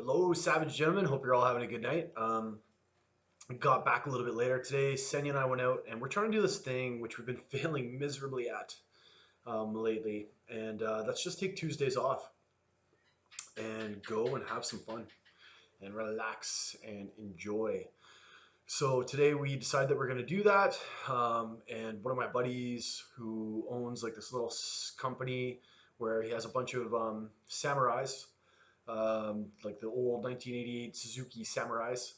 Hello, savage gentlemen. Hope you're all having a good night. Got back a little bit later today. Senya and I went out, and we're trying to do this thing which we've been failing miserably at lately, and that's just take Tuesdays off and go and have some fun and relax and enjoy. So today we decided that we're going to do that, and one of my buddies who owns like this little company where he has a bunch of samurais, like the old 1988 Suzuki Samurais,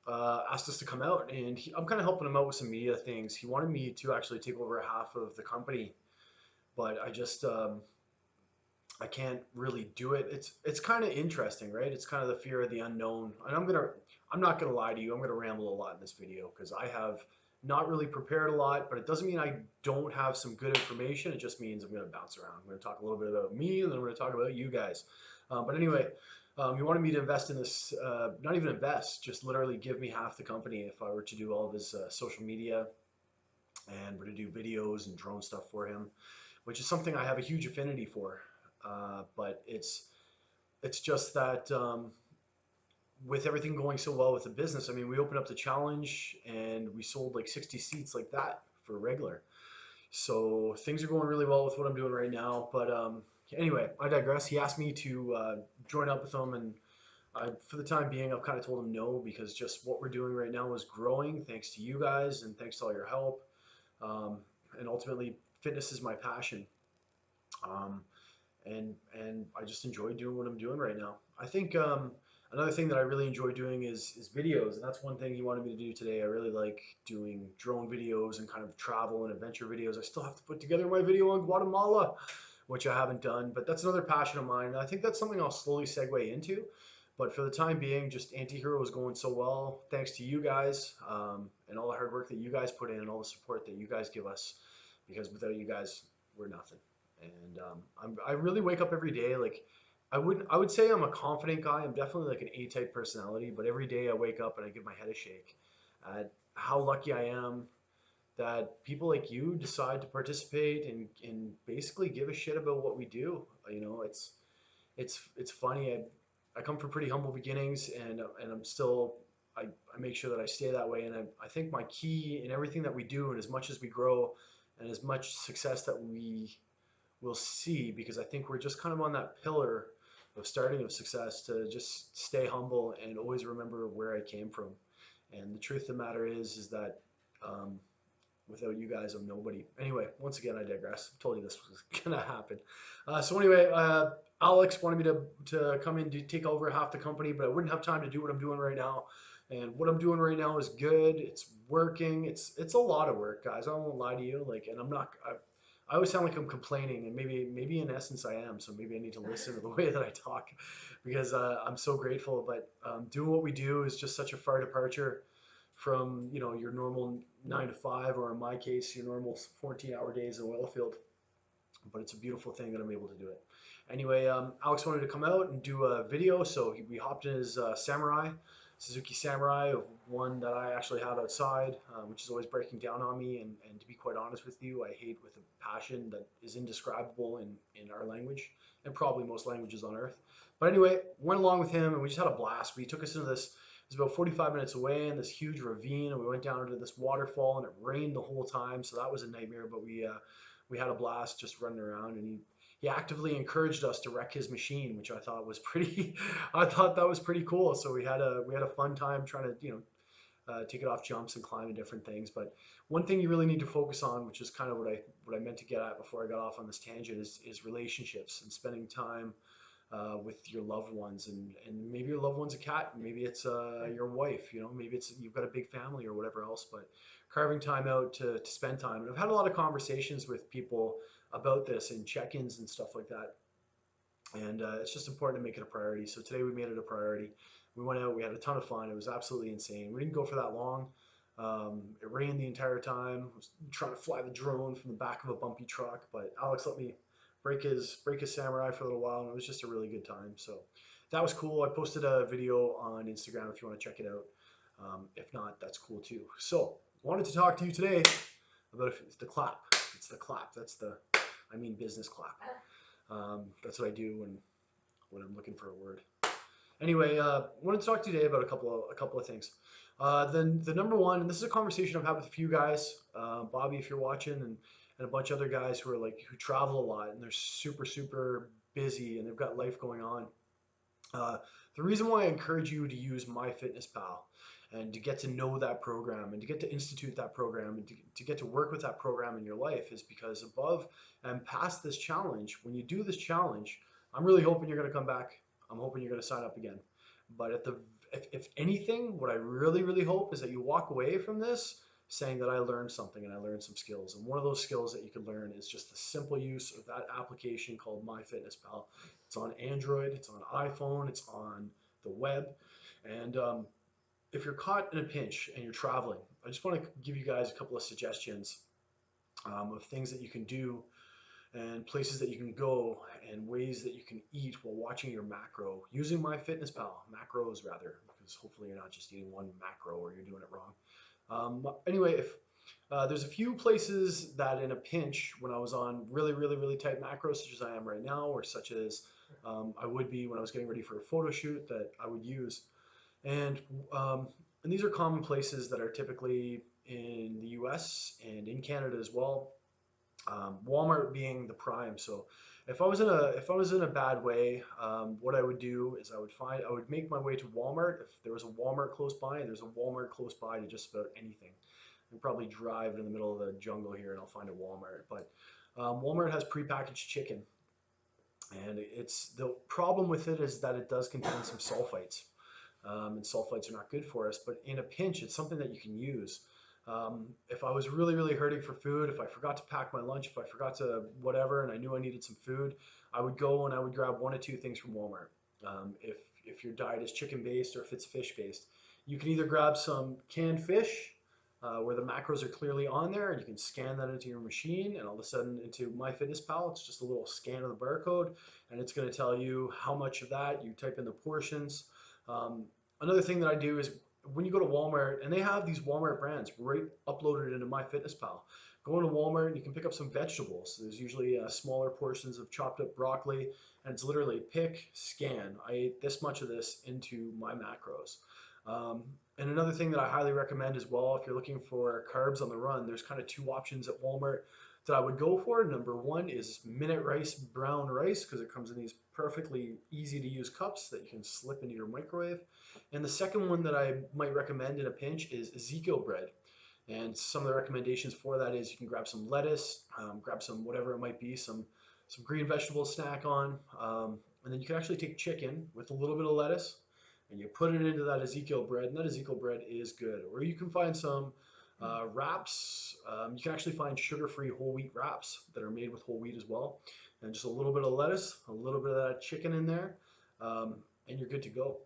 asked us to come out, and I'm kind of helping him out with some media things. He wanted me to actually take over half of the company, but I can't really do it. It's kind of interesting, right? It's kind of the fear of the unknown, and I'm not gonna lie to you. I'm gonna ramble a lot in this video because I have not really prepared a lot, but it doesn't mean I don't have some good information. It just means I'm gonna bounce around. I'm gonna talk a little bit about me, and then I'm gonna talk about you guys. But anyway, he wanted me to invest in this, not even invest, just literally give me half the company if I were to do all of his social media and were to do videos and drone stuff for him, which is something I have a huge affinity for. But it's just that with everything going so well with the business, I mean, we opened up the challenge and we sold like 60 seats like that for regular. So things are going really well with what I'm doing right now. But anyway, I digress. He asked me to join up with him, and for the time being, I've kind of told him no because just what we're doing right now is growing thanks to you guys and thanks to all your help. Um, and ultimately, fitness is my passion. Um, and I just enjoy doing what I'm doing right now. I think another thing that I really enjoy doing is videos, and that's one thing he wanted me to do today. I really like doing drone videos and kind of travel and adventure videos. I still have to put together my video on Guatemala, which I haven't done, but that's another passion of mine. And I think that's something I'll slowly segue into. But for the time being, just Antihero is going so well, thanks to you guys, and all the hard work that you guys put in and all the support that you guys give us. Because without you guys, we're nothing. And I really wake up every day like I would say I'm a confident guy. I'm definitely like an A-type personality, but every day I wake up and I give my head a shake at how lucky I am that people like you decide to participate and basically give a shit about what we do. You know, it's funny. I come from pretty humble beginnings, and I'm still I make sure that I stay that way. And I think my key in everything that we do, and as much as we grow, and as much success that we'll see, because I think we're just kind of on that pillar of starting of success, to just stay humble and always remember where I came from. And the truth of the matter is that um, without you guys, I'm nobody. Anyway, once again, I digress. I told you this was gonna happen. So anyway, Alex wanted me to come in to take over half the company, but I wouldn't have time to do what I'm doing right now. And what I'm doing right now is good. It's working. It's a lot of work, guys. I won't lie to you. Like, and I'm not. I always sound like I'm complaining, and maybe in essence I am. So maybe I need to listen to the way that I talk, because I'm so grateful. But doing what we do is just such a far departure from your normal 9 to 5, or in my case your normal 14-hour days in the oil field. But it's a beautiful thing that I'm able to do it. Anyway, Alex wanted to come out and do a video, so we hopped in his Samurai, Suzuki Samurai, one that I actually have outside, which is always breaking down on me. And to be quite honest with you, I hate with a passion that is indescribable in our language, and probably most languages on earth. But anyway, went along with him, and we just had a blast. We took us into this. It was about 45 minutes away in this huge ravine, and we went down into this waterfall, and it rained the whole time, so that was a nightmare. But we had a blast just running around, and he actively encouraged us to wreck his machine, which I thought was pretty. I thought that was pretty cool. So we had a fun time trying to take it off jumps and climb and different things. But one thing you really need to focus on, which is kind of what I meant to get at before I got off on this tangent, is relationships and spending time with your loved ones. And maybe your loved one's a cat, maybe it's your wife, maybe it's you've got a big family or whatever else. But carving time out to spend time. And I've had a lot of conversations with people about this and check-ins and stuff like that. And it's just important to make it a priority. So today we made it a priority. We went out, we had a ton of fun. It was absolutely insane. We didn't go for that long. It rained the entire time. I was trying to fly the drone from the back of a bumpy truck, but Alex let me break his Samurai for a little while, and it was just a really good time. So that was cool. I posted a video on Instagram if you want to check it out. If not, that's cool too. So wanted to talk to you today about the clap. It's the clap. I mean business clap. That's what I do when I'm looking for a word. Anyway, I wanted to talk today about a couple of things. The number one, and this is a conversation I've had with a few guys, Bobby, if you're watching, and a bunch of other guys who are like who travel a lot and they're super busy and they've got life going on. Uh, the reason why I encourage you to use MyFitnessPal and to get to know that program and to get to institute that program and to get to work with that program in your life is because above and past this challenge, when you do this challenge, I'm really hoping you're going to come back. I'm hoping you're going to sign up again. But if anything, what I really hope is that you walk away from this saying that I learned something and I learned some skills. And one of those skills that you can learn is just the simple use of that application called MyFitnessPal. It's on Android, it's on iPhone, it's on the web. And if you're caught in a pinch and you're traveling, I just want to give you guys a couple of suggestions of things that you can do and places that you can go and ways that you can eat while watching your macro using MyFitnessPal, macros rather, because hopefully you're not just eating one macro or you're doing it wrong. Anyway, if there's a few places that in a pinch, when I was on really tight macros, such as I am right now, or such as I would be when I was getting ready for a photo shoot, that I would use. And um, and these are common places that are typically in the U.S. and in Canada as well. Walmart being the prime. So if I was in a bad way, what I would do is I would make my way to Walmart if there was a Walmart close by, and there's a Walmart close by to just about anything. I'll probably drive in the middle of the jungle here and I'll find a Walmart. But Walmart has prepackaged chicken, and it's the problem with it is that it does contain some sulfites, and sulfites are not good for us. But in a pinch, it's something that you can use. If I was really hurting for food, if I forgot to pack my lunch, if I forgot to whatever, and I knew I needed some food, I would go and I would grab one or two things from Walmart. If your diet is chicken based or if it's fish based, you can either grab some canned fish where the macros are clearly on there, and you can scan that into your machine, and all of a sudden into MyFitnessPal, it's just a little scan of the barcode, and it's going to tell you how much of that. You type in the portions. Um, Another thing that I do is when you go to Walmart, and they have these Walmart brands right uploaded into MyFitnessPal. Go into Walmart and you can pick up some vegetables. There's usually smaller portions of chopped up broccoli, and it's literally pick, scan. I ate this much of this into my macros. Um, and another thing that I highly recommend as well, if you're looking for carbs on the run, there's kind of two options at Walmart that I would go for. Number one is Minute Rice brown rice because it comes in these perfectly easy to use cups that you can slip into your microwave. And the second one that I might recommend in a pinch is Ezekiel bread. And some of the recommendations for that is you can grab some lettuce, grab some whatever it might be, some green vegetable snack on, and then you can actually take chicken with a little bit of lettuce and you put it into that Ezekiel bread, and that Ezekiel bread is good. Or you can find some wraps. You can actually find sugar-free whole wheat wraps that are made with whole wheat as well, and just a little bit of lettuce, a little bit of that chicken in there, and you're good to go.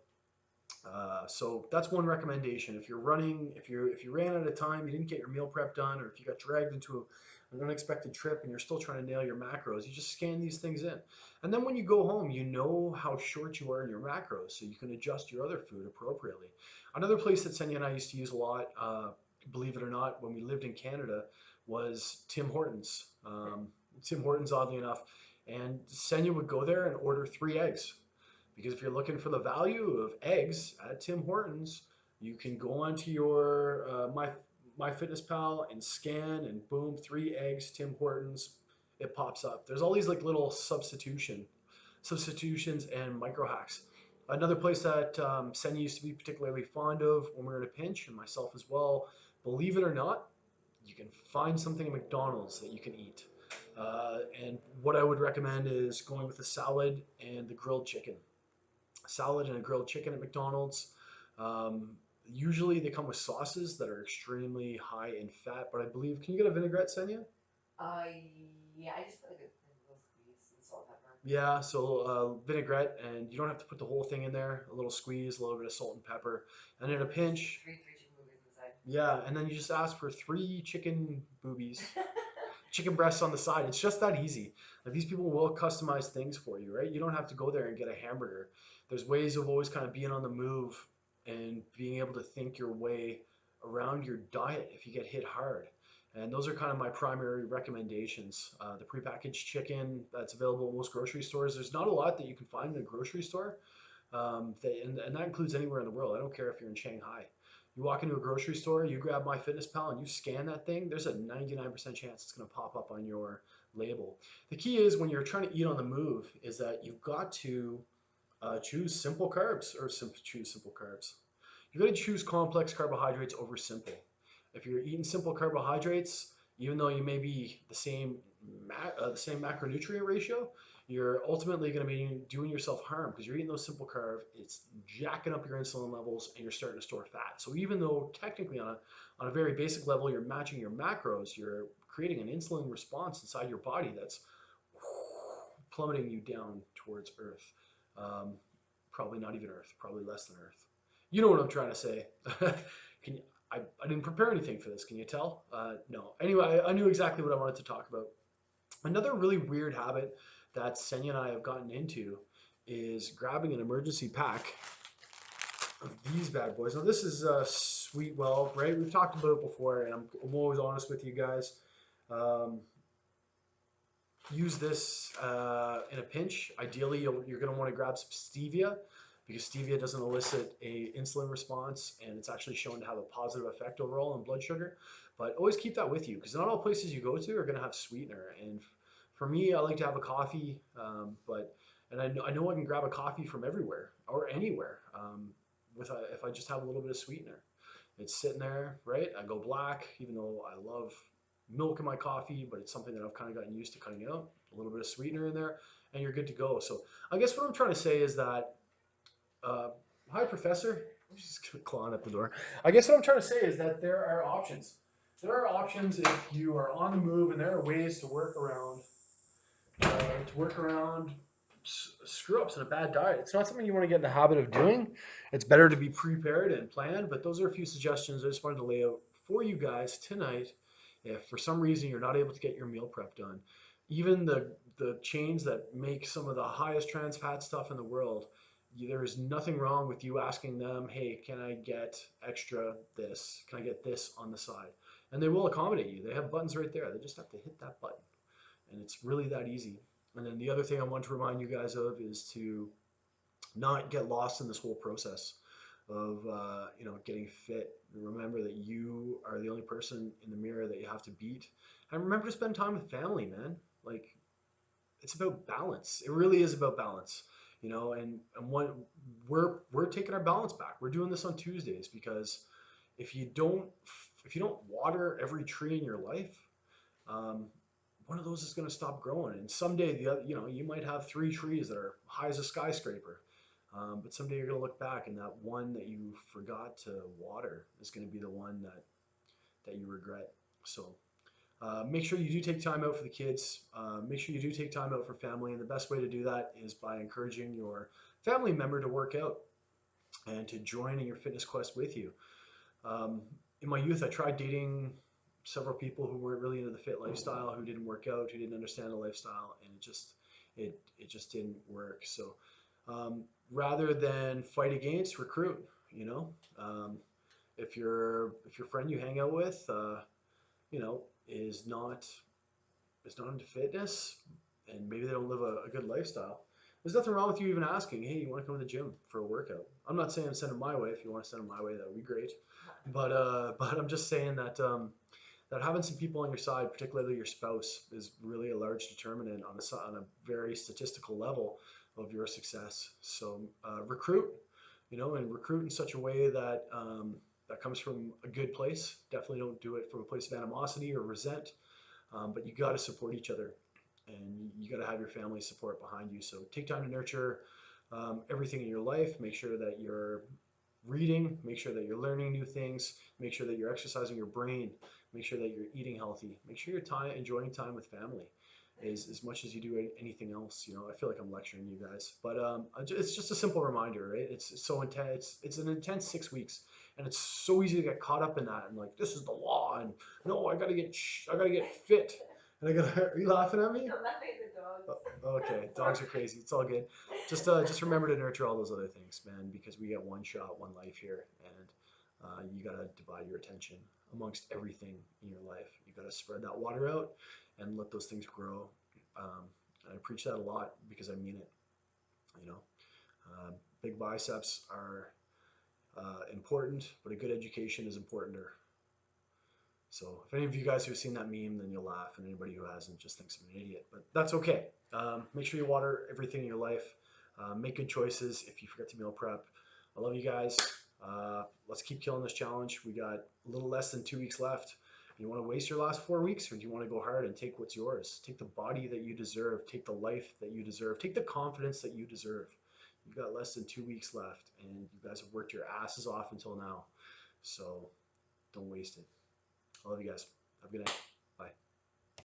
So that's one recommendation. If you're running, if you ran out of time, you didn't get your meal prep done, or if you got dragged into an unexpected trip and you're still trying to nail your macros, you just scan these things in. And then when you go home, you know how short you are in your macros, so you can adjust your other food appropriately. Another place that Senya and I used to use a lot, believe it or not, when we lived in Canada, was Tim Hortons. Tim Hortons, oddly enough, and Senya would go there and order 3 eggs. Because if you're looking for the value of eggs at Tim Hortons, you can go onto your MyFitnessPal and scan, and boom, 3 eggs, Tim Hortons, it pops up. There's all these like little substitutions and micro hacks. Another place that Sen used to be particularly fond of when we were in a pinch, and myself as well, believe it or not, you can find something at McDonald's that you can eat. And what I would recommend is going with the salad and the grilled chicken. Salad and a grilled chicken at McDonald's. Um, Usually they come with sauces that are extremely high in fat, but I believe, can you get a vinaigrette, Senya? Uh, yeah, I just put like a little squeeze and salt, pepper. Yeah, so vinaigrette, and you don't have to put the whole thing in there. A little squeeze, a little bit of salt and pepper, and in a pinch, Three chicken movers inside. yeah, and then you just ask for 3 chicken boobies, chicken breasts on the side. It's just that easy. Like these people will customize things for you, right? You don't have to go there and get a hamburger. There's ways of always kind of being on the move and being able to think your way around your diet if you get hit hard. And those are kind of my primary recommendations. The prepackaged chicken that's available at most grocery stores. There's not a lot that you can find in a grocery store. And that includes anywhere in the world. I don't care if you're in Shanghai. You walk into a grocery store, you grab MyFitnessPal, and you scan that thing. There's a 99% chance it's going to pop up on your label. The key is when you're trying to eat on the move, is that you've got to choose simple carbs or choose simple carbs. You're going to choose complex carbohydrates over simple. If you're eating simple carbohydrates, even though you may be the same macronutrient ratio, you're ultimately going to be doing yourself harm because you're eating those simple carb. It's jacking up your insulin levels and you're starting to store fat. So even though technically on a very basic level you're matching your macros, you're creating an insulin response inside your body that's plummeting you down towards Earth. Um, Probably not even Earth, probably less than Earth. You know what I'm trying to say. Can you, I didn't prepare anything for this. Can you tell? No. Anyway, I knew exactly what I wanted to talk about. Another really weird habit that Senya and I have gotten into is grabbing an emergency pack of these bad boys. Now this is Sweet Well, right? We've talked about it before, and I'm always honest with you guys. Um, Use this in a pinch. Ideally, you're going to want to grab some stevia because stevia doesn't elicit a insulin response, and it's actually shown to have a positive effect overall on blood sugar. But always keep that with you because not all places you go to are going to have sweetener. And for me, I like to have a coffee, and I know I can grab a coffee from everywhere or anywhere if I just have a little bit of sweetener. It's sitting there, right? I go black, even though I love milk in my coffee, but it's something that I've kind of gotten used to cutting out. A little bit of sweetener in there, and you're good to go. So I guess what I'm trying to say is that, uh, hi, Professor. She's clawing at the door. I guess what I'm trying to say is that there are options. There are options if you are on the move, and there are ways to work around screw ups in a bad diet. It's not something you want to get in the habit of doing. It's better to be prepared and planned, but those are a few suggestions I just wanted to lay out for you guys tonight. If for some reason you're not able to get your meal prep done, even the chains that make some of the highest trans fat stuff in the world, there's nothing wrong with you asking them, hey, can I get extra this? Can I get this on the side? And they will accommodate you. They have buttons right there. They just have to hit that button. And it's really that easy. And then the other thing I want to remind you guys of is to not get lost in this whole process of getting fit. Remember that you are the only person in the mirror that you have to beat. And remember to spend time with family, man. Like it's about balance. It really is about balance. And what we're taking our balance back. We're doing this on Tuesdays because if you don't if you don't water every tree in your life, um, one of those is going to stop growing. And someday, you might have 3 trees that are high as a skyscraper. But someday you're going to look back, and that one that you forgot to water is going to be the one that you regret. So make sure you do take time out for the kids. Make sure you do take time out for family. And the best way to do that is by encouraging your family member to work out and to join in your fitness quest with you. In my youth, I tried dating several people who weren't really into the fit lifestyle, who didn't work out, who didn't understand the lifestyle, and it just didn't work. So rather than fight against, recruit. If your friend you hang out with, is not into fitness, and maybe they don't live a good lifestyle. There's nothing wrong with you even asking, hey, you want to come to the gym for a workout? I'm not saying send them my way. If you want to send them my way, that would be great. But I'm just saying that having some people on your side, particularly your spouse, is really a large determinant on a very statistical level of your success. So recruit, and recruit in such a way that that comes from a good place. Definitely don't do it from a place of animosity or resent, but you got to support each other, and you got to have your family support behind you. So take time to nurture everything in your life. Make sure that you're reading, make sure that you're learning new things, make sure that you're exercising your brain, make sure that you're eating healthy, make sure you're enjoying time with family as much as you do anything else. I feel like I'm lecturing you guys, but it's just a simple reminder, right? It's so intense. It's an intense 6 weeks, and it's so easy to get caught up in that and like this is the law, and no, I gotta get fit, and are you laughing at me? I'm laughing at the dogs. Okay, dogs are crazy. It's all good. Just remember to nurture all those other things, man, because we get one shot, one life here, and you gotta divide your attention amongst everything in your life. You gotta spread that water out and let those things grow. I preach that a lot because I mean it. You know, Big biceps are important, but a good education is importanter. So if any of you guys who have seen that meme, then you'll laugh, and anybody who hasn't just thinks I'm an idiot. But that's okay. Make sure you water everything in your life. Make good choices if you forget to meal prep. I love you guys. Let's keep killing this challenge. We got a little less than 2 weeks left. You want to waste your last 4 weeks, or do you want to go hard and take what's yours? Take the body that you deserve. Take the life that you deserve. Take the confidence that you deserve. You've got less than 2 weeks left, and you guys have worked your asses off until now. So don't waste it. I love you guys. Have a good night.